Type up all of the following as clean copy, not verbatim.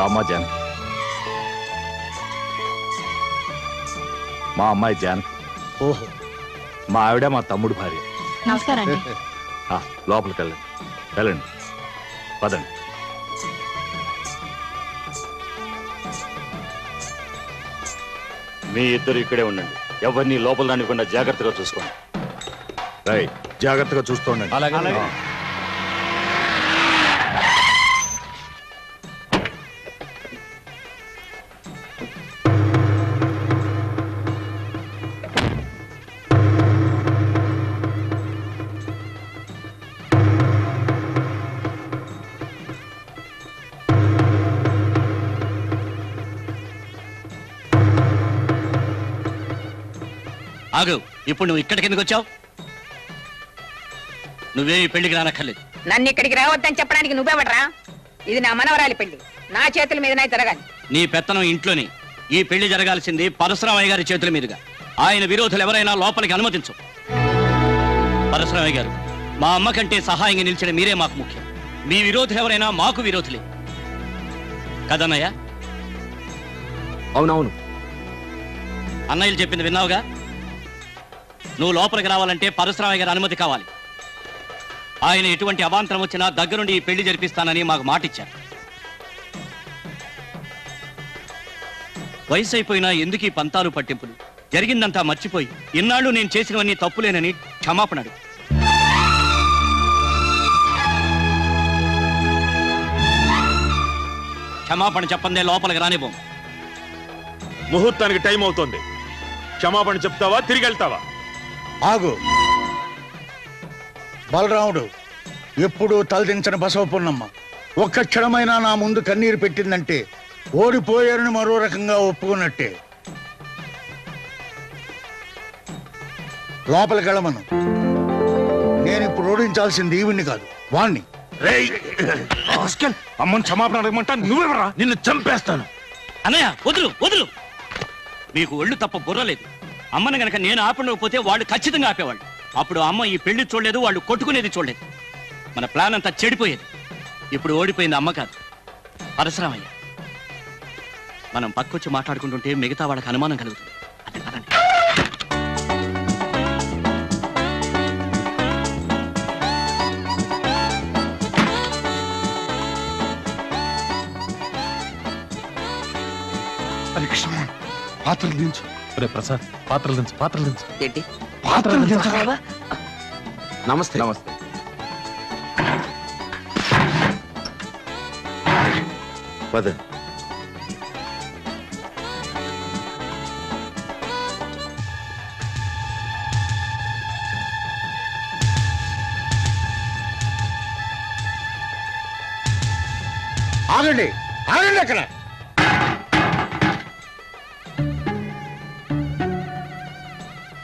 రామ్మా జానకి. మా అమ్మాయి జానకి. ఓహో, మా ఆవిడ మా తమ్ముడు భార్య. నమస్కారం అండి. లోపలికి వెళ్ళండి, వెళ్ళండి, పదండి. మీ ఇద్దరు ఇక్కడే ఉండండి. ఎవరిని లోపల రానివ్వకుండా జాగ్రత్తగా చూసుకోండి. రైట్, జాగ్రత్తగా చూస్తుండండి. అలాగే. ఆగు. ఇప్పుడు నువ్వు ఇక్కడికి ఎందుకు వచ్చావు? నువ్వే ఈ పెళ్లికి రానక్కర్లేదు. నన్ను ఇక్కడికి రావద్దని చెప్పడానికి నువ్వెవడరా? ఇది నా మనవరాలి పెళ్లి, నా చేతుల మీదనే జరగాలి. నీ పెత్తనం ఇంట్లోని. ఈ పెళ్లి జరగాల్సింది పరశురామయ్య గారి చేతుల మీదుగా. ఆయన విరోధులు ఎవరైనా లోపలికి అనుమతించు. పరశురామయ్య గారు, మా అమ్మ కంటే సహాయంగా నిలిచిన మీరే మాకు ముఖ్యం. మీ విరోధులు ఎవరైనా మాకు విరోధులే కదన్నయ్య? అవునవును. అన్నయ్యలు చెప్పింది విన్నావుగా. నువ్వు లోపలికి రావాలంటే పరశురామయ్య గారి అనుమతి కావాలి. ఆయన ఎటువంటి అవాంతరం వచ్చినా దగ్గరుండి ఈ పెళ్లి జరిపిస్తానని మాకు మాటిచ్చారు. వయసు అయిపోయినా ఎందుకు ఈ పంతాలు పట్టింపులు? జరిగిందంతా మర్చిపోయి ఇన్నాళ్ళు నేను చేసినవన్నీ తప్పులేనని క్షమాపణడు. క్షమాపణ చెప్పందే లోపలికి రానివ్వం. ముహూర్తానికి టైం అవుతుంది. క్షమాపణ చెప్తావా, తిరిగి వెళ్తావా? ఆగు. బలరాముడు ఎప్పుడూ తలదించని బసవపున్నమ్మ ఒక్క క్షణమైనా నా ముందు కన్నీరు పెట్టిందంటే ఓడిపోయారని మరో రకంగా ఒప్పుకున్నట్టే. లోపలికి వెళ్ళమను. నేను ఇప్పుడు ఓడించాల్సింది ఈవిడ్ని కాదు, వాణ్ణి. అమ్మని క్షమాపణ అడగమంటా, నువ్వెవరా? నిన్ను చంపేస్తాను. అన్నయ్య వదులు వదులు. మీకు ఒళ్ళు తప్ప బుర్రలేదు. అమ్మని గనక నేను ఆపకపోతే వాళ్ళు ఖచ్చితంగా ఆపేవాళ్ళు. అప్పుడు అమ్మ ఈ పెళ్లి చూడలేదు, వాళ్ళు కొట్టుకునేది చూడలేదు. మన ప్లాన్ అంతా చెడిపోయేది. ఇప్పుడు ఓడిపోయింది అమ్మ కాదు, పరశురామయ్య. మనం పక్కొచ్చి మాట్లాడుకుంటుంటే మిగతా వాళ్ళకి అనుమానం కలుగుతుంది. అదే పదండి. పాత్రలు దించు. రే ప్రసాద్, పాత్రలు దించు, పాత్రలు దించు. ఏంటి పాత్రలు దించు. నమస్తే. నమస్తే. పద. ఆగండి, ఆగండి అక్కడ.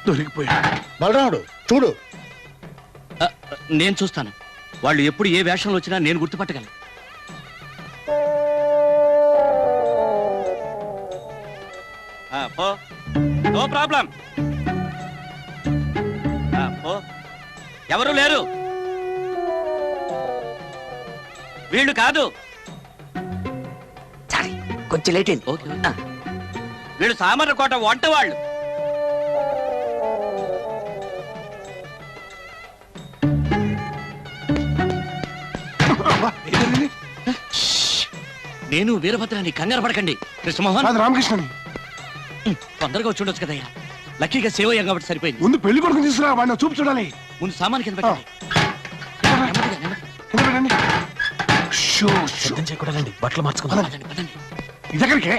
దొరికిపోయా. బలరాముడు చూడు. నేను చూస్తాను. వాళ్ళు ఎప్పుడు ఏ వేషంలో వచ్చినా నేను గుర్తుపట్టగలను. No problem. ఎవరు లేరు. వీళ్ళు కాదు. సారీ, కొంచెం లేట్ అయింది. ఓకే. వీళ్ళు సామర్లకోట వంట వాళ్ళు. నేను వీరభద్రాన్ని, కంగారు పడకండి. కృష్ణమోహన్, రామకృష్ణని తొందరగా వచ్చి ఉండొచ్చు కదయ్యా. లక్కీగా సేవ్ అయ్యాం కాబట్టి సరిపోయింది. ముందు పెళ్లి కొడుకు తీసుకురా, వాడిని చూపు చూడాలి. ముందు సామాన్ కింద పెట్టండి. చేయకూడదండి, బట్టలు మార్చుకుందాం. పదండి, పదండి. ఇదెక్కడికే?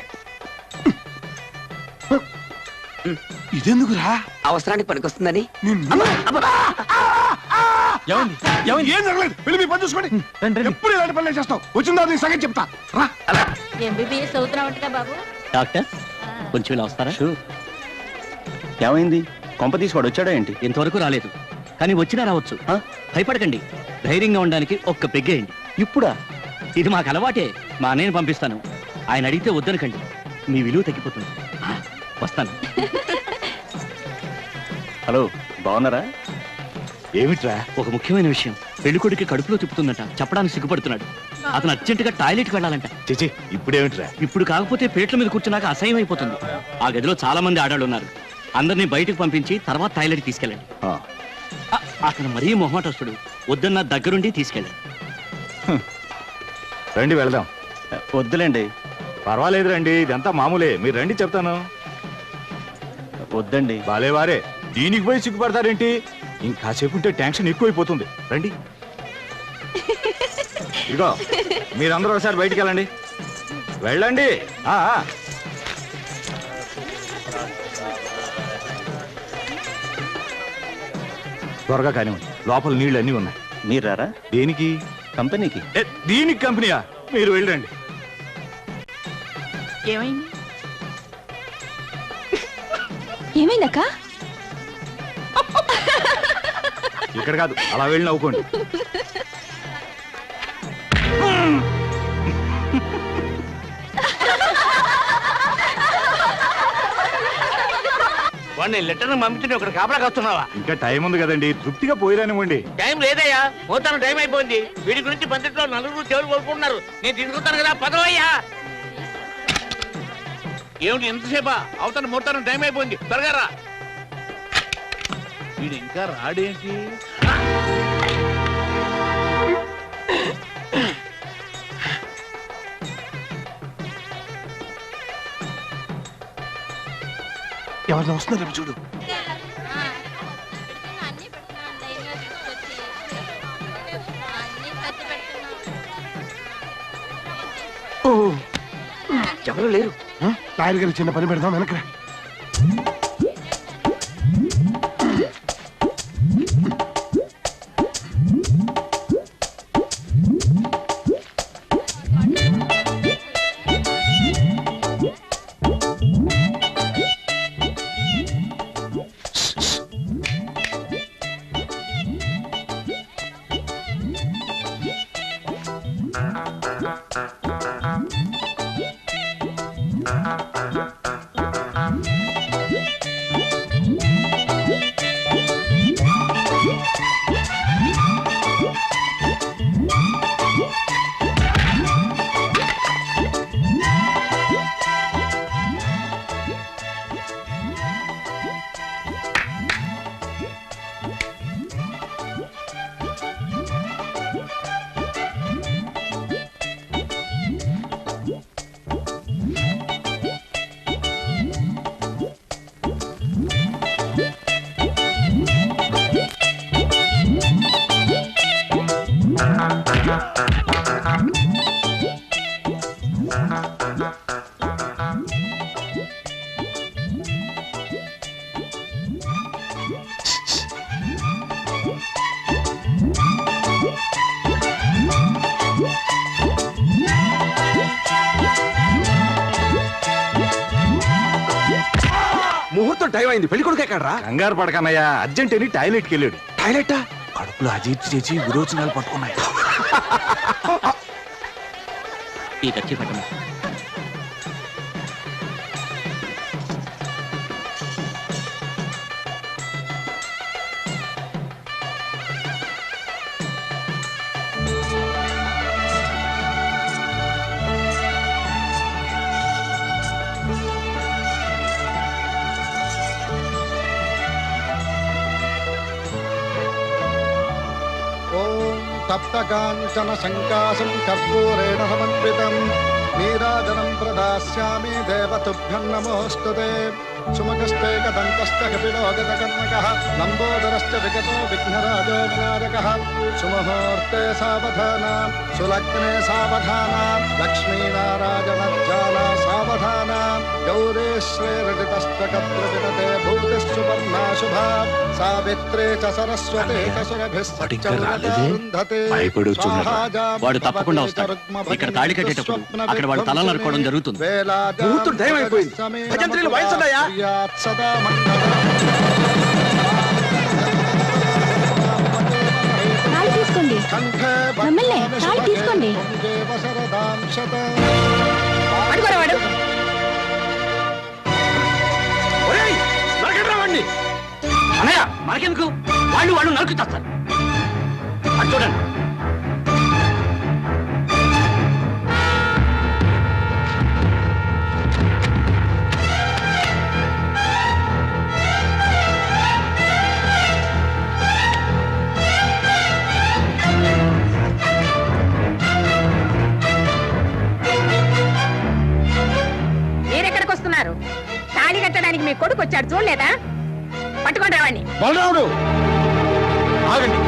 ఇదెందుకురా? అవసరానికి పనికొస్తుందని. ఏం జరగలేదు, వెళ్ళి మీ పని చూసుకోండి. ఎప్పుడు ఇలాంటి పనులు చేస్తావు? వచ్చిన నీ సంగతి చెప్తా. ఎంబీబీఎస్ చదువుతున్నావుంటా బాబు? డాక్టర్ కొంచెం ఇలా వస్తారా? ఏమైంది? కొంప తీసుకోడు వచ్చాడా ఏంటి? ఇంతవరకు రాలేదు, కానీ వచ్చినా రావచ్చు. భయపడకండి, ధైర్యంగా ఉండడానికి ఒక్క పెగ్గేయండి. ఇప్పుడా? ఇది మాకు అలవాటే. మా అన్నయ్యని పంపిస్తాను. ఆయన అడిగితే వద్దనకండి, మీ విలువ తగ్గిపోతుంది. వస్తాను. హలో, బాగున్నారా? ఏమిట్రా? ఒక ముఖ్యమైన విషయం. పెళ్ళికొడికి కడుపులో తిప్పుతుందంట, చెప్పడానికి సిగ్గుపడుతున్నాడు. అతను అర్జెంటుగా టాయిలెట్కి వెళ్ళాలంట. చిచి ఇప్పుడేమిట్రా? ఇప్పుడు కాకపోతే పేట్ల మీద కూర్చున్నాక అసహ్యం అయిపోతుంది. ఆ గదిలో చాలా మంది ఆడాళ్ళు ఉన్నారు. అందరినీ బయటకు పంపించి తర్వాత టాయిలెట్ తీసుకెళ్ళండి. అతను మరీ మొహమాటస్తుడు, వద్దన్న దగ్గరుండి తీసుకెళ్ళండి. రండి వెళదాం. వద్దులేండి. పర్వాలేదు రండి, ఇదంతా మామూలే. మీరు రండి చెప్తాను. వద్దండి. బాలేవారే, దీనికి పోయి సిగ్గుపడతారేంటి? ఇంకాసేపు ఉంటే టెన్షన్ ఎక్కువైపోతుంది. రండి. ఇదిగో మీరందరూ ఒకసారి బయటికి వెళ్ళండి. వెళ్ళండి. త్వరగా కానివ్వండి, లోపల నీళ్ళు అన్నీ ఉన్నాయి. మీరు రారా? దేనికి? కంపెనీకి. దీనికి కంపెనీయా? మీరు వెళ్ళండి. ఏమైంది? ఏమైందక్క? ఇక్కడ కాదు, అలా వెళ్ళి నవ్వుకోండి. వాడిని లెటర్ పంపించి ఒకటి కాపలా వస్తున్నావా? ఇంకా టైం ఉంది కదండి, తృప్తిగా పోయిరానివ్వండి. టైం లేదయ్యా, పోతాను, టైం అయిపోయింది. వీడి గురించి పందిట్లో నలుగురు చెవులు కొనుక్కుంటున్నారు. నేను తీసుకొస్తాను కదా, పదవయ్యా. ఏమిటి ఎంతసేపా? అవుతాను, మోతాను, టైం అయిపోయింది, త్వరగా రా. వీడు ఇంకా రాడేంటి? ఎవరిని వస్తున్నారు చూడు. ఎవరు లేరు. లాయర్ గారి చిన్న పని పెడదాం, వెనకరా. ముహూర్తం టైం అయింది, పెళ్లి కొడుకు ఎక్కడరా? కంగారు పడకన్నయ్యా, అర్జెంట్ అని టాయిలెట్కి వెళ్ళాడు. టాయిలెటా? కడుపులో అజీర్తి చేసి విరోచనాలు పట్టుకున్నాయి. ఈ కచ్చి పట్టణ తప్తకాంచన సంకాశం కర్పూరేణ సమన్వితం నీరాజనం ప్రదాస్యామి దేవతుభ్యం నమోస్తుతే సుమగస్తే కదంతశ్చ కపిలో గతకర్ణకః లంబోదరశ్చ విగతో విఘ్నరాజో వినాయకః సుముహూర్తే సావధానం సులగ్నే సావధానం లక్ష్మీనారాయణజ్జాలా సావధానం గౌరీ శ్రీరజితస్తకత్రవినతే భూతి సువర్ణా శుభా సావిత్రే చ సరస్వతే సురభిస్సృంధతే. వాడు తప్పకుండా వస్తాడు. ఇక్కడ తాళి కట్టేటప్పుడు అక్కడ వాడు తల నరుకోవడం జరుగుతుంది. ముహూర్తం టైం అయిపోయింది. భజంత్రీలు వాయించండియా. సదా మంగళం. తాళి తీసుకోండి. నమ్మలే, తాళి తీసుకోండి. అడుగురా వాడు. అన్నయ్య మనకెందుకు, వాళ్ళు నరుకు చేస్తారు. అటు చూడండి. మీరెక్కడికి వస్తున్నారు? తాళి కట్టడానికి మీ కొడుకు వచ్చాడు, చూడలేదా? పట్టుకొని రావండి. బలరాముడు, ఆగండి.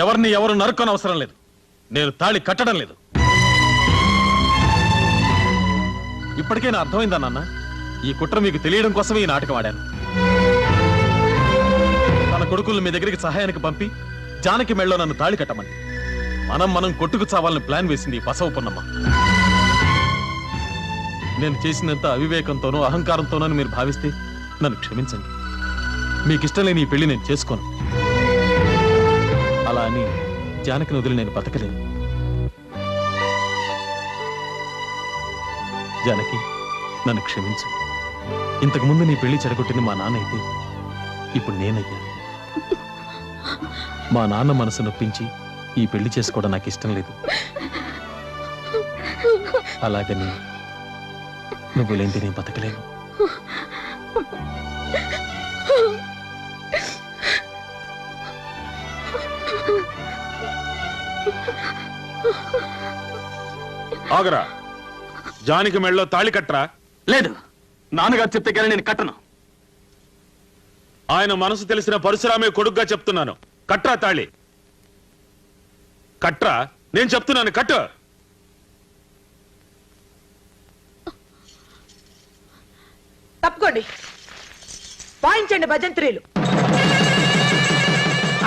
ఎవరిని ఎవరు నరుక్కని అవసరం లేదు. నేను తాళి కట్టడం లేదు. ఇప్పటికే నా అర్థమైందా నాన్న? ఈ కుట్ర మీకు తెలియడం కోసమే ఈ నాటకం ఆడాను. తన కొడుకులను మీ దగ్గరికి సహాయానికి పంపి జానకి మెళ్ళలో నన్ను తాళి కట్టమని మనం కొట్టుకు చావాలని ప్లాన్ వేసింది ఈ బసవ పున్నమ్మ. నేను చేసినంత అవివేకంతోనో అహంకారంతోనో మీరు భావిస్తే నన్ను క్షమించండి. మీకు ఇష్టం లేని ఈ పెళ్లి నేను చేసుకోను. అలా అని జానకిని వదిలి నేను బతకలేను. జానకి, నన్ను క్షమించు. ఇంతకుముందు నీ పెళ్లి చెడగొట్టింది మా నాన్న అయితే ఇప్పుడు నేనయ్యా. మా నాన్న మనసు నొప్పించి ఈ పెళ్లి చేసుకోవడం నాకు ఇష్టం లేదు. అలాగని నువ్వు లేనిది నేను బతకలేను. ఆగరా, జానికి మెళ్ళలో తాళి కట్టరా. లేదు, నాన్నగారు చెప్తే కానీ నేను కట్టను. ఆయన మనసు తెలిసిన పరశురామే కొడుగ్గా చెప్తున్నాను. కట్రా తాళి. కట్రా, నేను చెప్తున్నాను, కట్టు. తప్పుకోండి, వాయించండి భజంత్రీలు.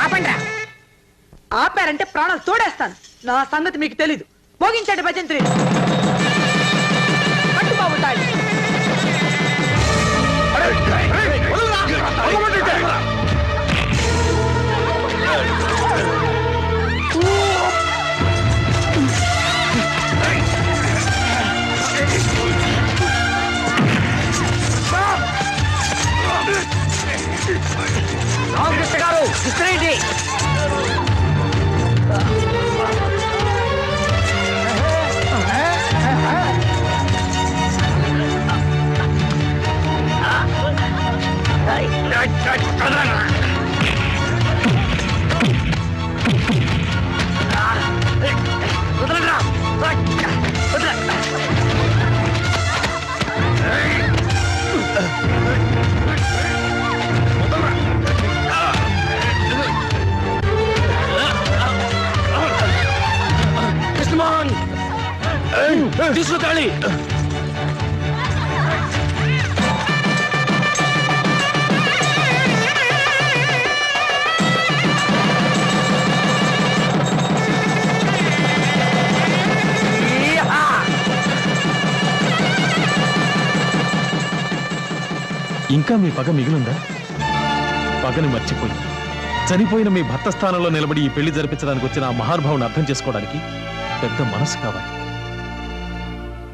ఆపండ్రా. ఆపారంటే ప్రాణాలు తోడేస్తాను. నా సంగతి మీకు తెలీదు. భోగించండి భజంత్రీలు. పట్టుకోబోతాయి. రామకృష్ణ గారు, విసిరేయండి. తీసుకో తాళి. ఇంకా మీ పగ మిగిలిందా? పగని మర్చిపోయి చనిపోయిన మీ భర్త స్థానంలో నిలబడి ఈ పెళ్లి జరిపించడానికి వచ్చిన ఆ మహానుభావుని అర్థం చేసుకోవడానికి పెద్ద మనసు కావాలి.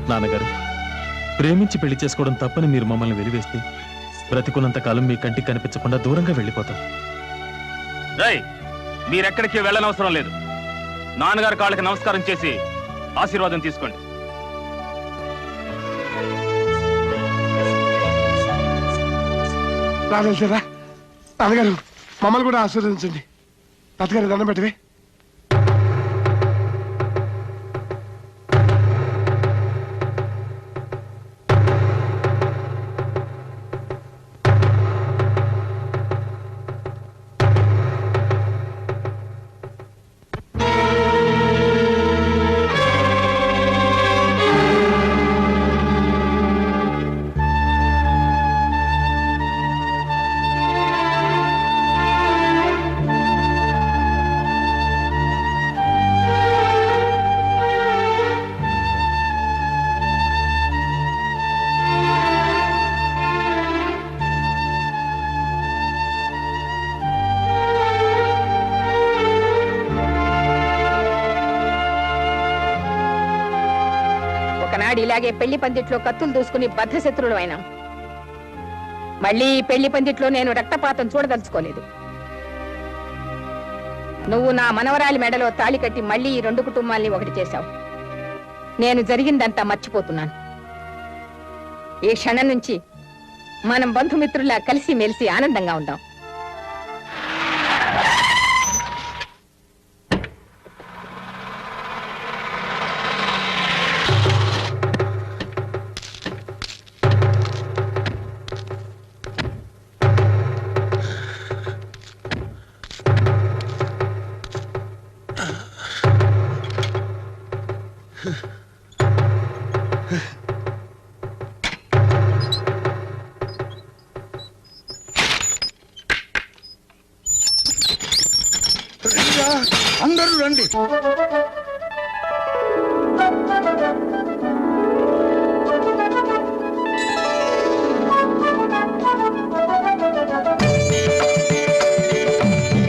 నాన్నగారు, ప్రేమించి పెళ్లి చేసుకోవడం తప్పని మీరు మమ్మల్ని వెలివేస్తే బ్రతికున్నంత కాలం మీ కంటికి కనిపించకుండా దూరంగా వెళ్ళిపోతాం. మీరెక్కడికి వెళ్ళనవసరం లేదు. నాన్నగారి కాళ్ళకి నమస్కారం చేసి ఆశీర్వాదం తీసుకోండి. రాగలుగుతారా? నాన్నగారు, మమ్మల్ని కూడా ఆశీర్వదించండి. తాతగారు దండం పెట్టవే. ఒకనాడు ఇలాగే పెళ్లి పందిట్లో కత్తులు దూసుకుని బద్ధశత్రుడు అయినాం. మళ్ళీ ఈ పెళ్లి పందిట్లో నేను రక్తపాతం చూడదలుచుకోలేదు. నువ్వు నా మనవరాలి మెడలో తాళి కట్టి మళ్ళీ ఈ రెండు కుటుంబాల్ని ఒకటి చేశావు. నేను జరిగిందంతా మర్చిపోతున్నాను. ఈ క్షణం నుంచి మనం బంధుమిత్రులా కలిసి మెలిసి ఆనందంగా ఉందాం. అందరూ రండి.